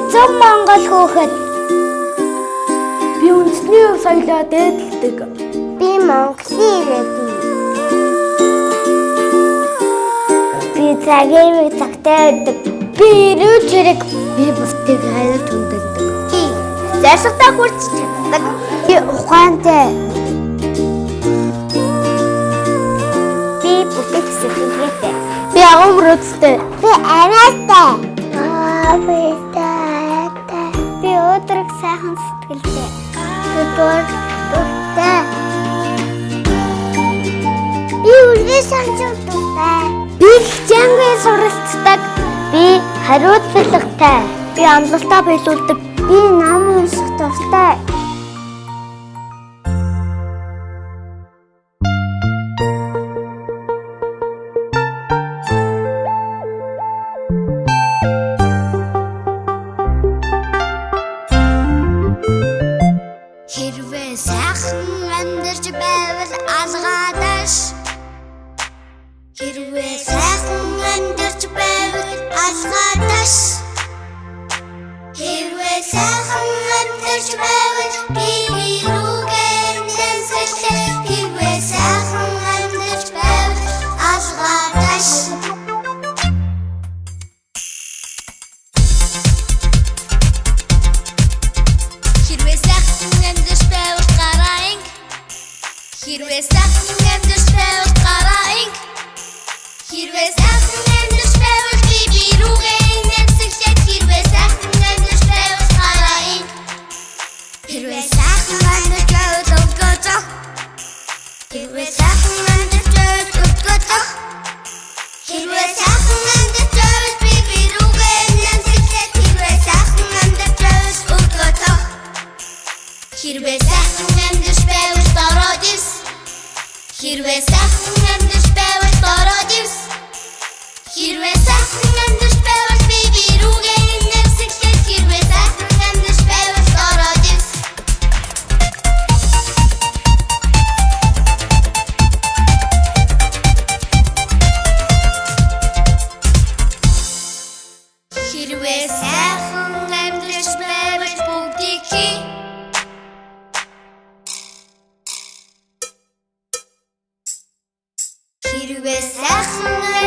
Эзэн Монгол хүүхэд. Би үндэсний соёлоо дээдэлдэг. Би Монголын ирээдүй. Би цагийг цагтаа өгдөг. Би ирүүл хэрэг би бусдыг хайр хүндэлдэг. Зарсагтаа хүрч чаддаг. Би ухаантай. Би бүтэц сэтгэлгээтэй. Би агуу мөрөөдөлтэй. Би амиастай. Би өдрөг сайхан сэтгэлтэй. Би дуртай. Би үлгий санджуултай. Би хичээнгүй суралцдаг. Би хариуцлагатай. Би амлалтаа биелүүлдэг. Би ном унших дуртай. Хэрвээ сайхан амьдарч байвал алгаадаш. Хэрвээ сайхан амьдарч байвал алгаадаш. Хэрвээ сайхан амьдарч байвал би рүүгээ нэмсэлээ. Хэрвээ сайхан амьдарч байвал алгаадаш. Хэрвээ сайхан амьдарч байвал гараанг. Хэрвээ сайхан амьдарч байвал гараанг. Хэрвээ сайхан амьдарч байвал би рүүгээ нэмсэлээ. Хэрвээ сайхан амьдарч байвал гараанг. Хэрвээ сайхан амьдарч байвал өвгөцөө. Хэрвээ сайхан амьдарч байвал өвгөцөө. Хэрвээ сайхан амьдарч байвал би рүүгээ нэмсэлээ. Хэрвээ сайхан амьдарч байвал өвгөцөө. Хэрвээ сайхан амьдарч байвал дороо дивс. Хэрвээ сайхан амьдарч байвал дороо дивс. Хэрвээ сайхан амьдарч байвал би рүүгээ нэмсэлээ. Хэрвээ сайхан амьдарч байвал дороо дивс. Хэрвээ сайхан амьдарч байвал бүгдийг хий. Хэрвээ сайхан